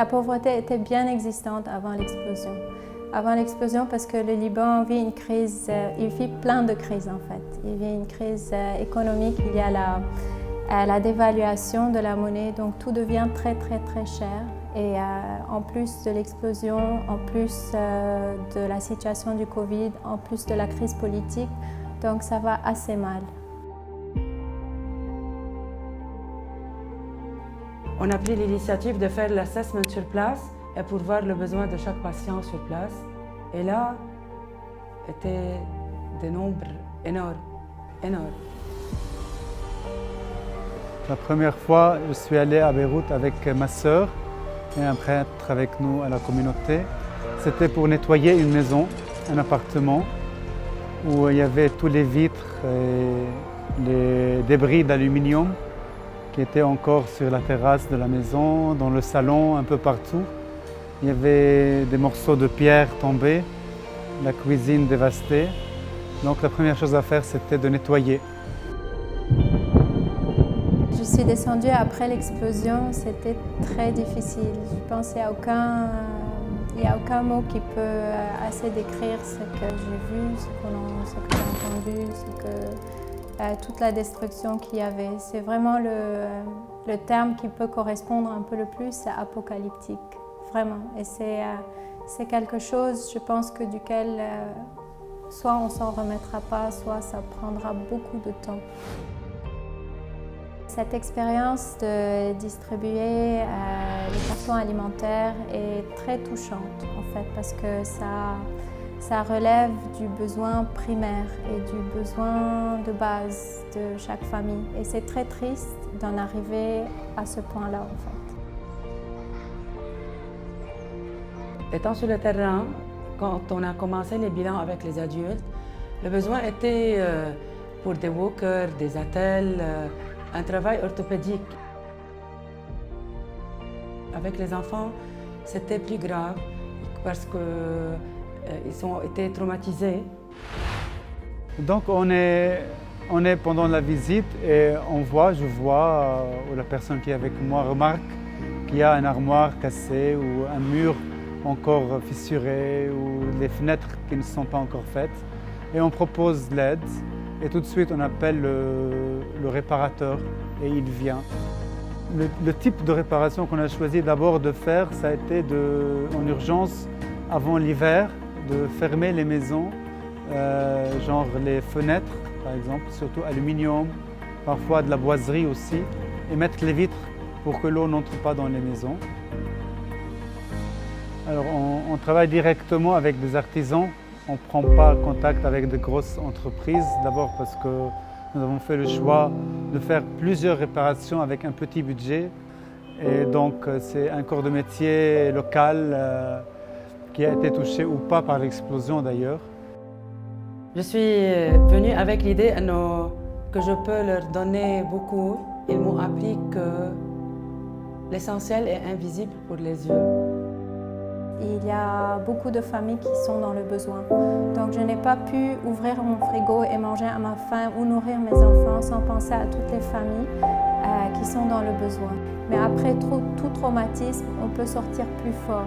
La pauvreté était bien existante avant l'explosion. Avant l'explosion, parce que le Liban vit une crise, il vit plein de crises en fait. Il vit une crise économique, il y a la dévaluation de la monnaie, donc tout devient très cher. Et en plus de l'explosion, en plus de la situation du Covid, en plus de la crise politique, donc ça va assez mal. On a pris l'initiative de faire l'assessment sur place et pour voir le besoin de chaque patient sur place. Et là, étaient des nombres énormes. La première fois, je suis allé à Beyrouth avec ma sœur et un prêtre avec nous à la communauté. C'était pour nettoyer une maison, un appartement, où il y avait tous les vitres et les débris d'aluminium qui étaient encore sur la terrasse de la maison, dans le salon, un peu partout. Il y avait des morceaux de pierre tombés, la cuisine dévastée. Donc la première chose à faire, c'était de nettoyer. Je suis descendue après l'explosion, c'était très difficile. Je pense qu'il n'y a aucun mot qui peut assez décrire ce que j'ai vu, ce que j'ai entendu, toute la destruction qu'il y avait. C'est vraiment le terme qui peut correspondre un peu le plus, c'est apocalyptique, vraiment. Et c'est quelque chose, je pense, duquel soit on ne s'en remettra pas, soit ça prendra beaucoup de temps. Cette expérience de distribuer les cartons alimentaires est très touchante en fait parce que ça relève du besoin primaire et du besoin de base de chaque famille. Et c'est très triste d'en arriver à ce point-là en fait. Étant sur le terrain, quand on a commencé les bilans avec les adultes, le besoin était pour des walkers, des attelles, un travail orthopédique. Avec les enfants, c'était plus grave parce qu'ils ont été traumatisés. Donc on est pendant la visite et je vois, ou la personne qui est avec moi remarque qu'il y a une armoire cassée ou un mur encore fissuré ou les fenêtres qui ne sont pas encore faites. Et on propose l'aide. Et tout de suite, on appelle le réparateur et il vient. Le type de réparation qu'on a choisi d'abord de faire, ça a été en urgence, avant l'hiver, de fermer les maisons, genre les fenêtres, par exemple, surtout aluminium, parfois de la boiserie aussi, et mettre les vitres pour que l'eau n'entre pas dans les maisons. Alors, on travaille directement avec des artisans. On ne prend pas contact avec de grosses entreprises, d'abord parce que nous avons fait le choix de faire plusieurs réparations avec un petit budget. Et donc c'est un corps de métier local qui a été touché ou pas par l'explosion d'ailleurs. Je suis venue avec l'idée que je peux leur donner beaucoup. Ils m'ont appris que l'essentiel est invisible pour les yeux. Il y a beaucoup de familles qui sont dans le besoin. Donc je n'ai pas pu ouvrir mon frigo et manger à ma faim ou nourrir mes enfants sans penser à toutes les familles qui sont dans le besoin. Mais après tout traumatisme, on peut sortir plus fort.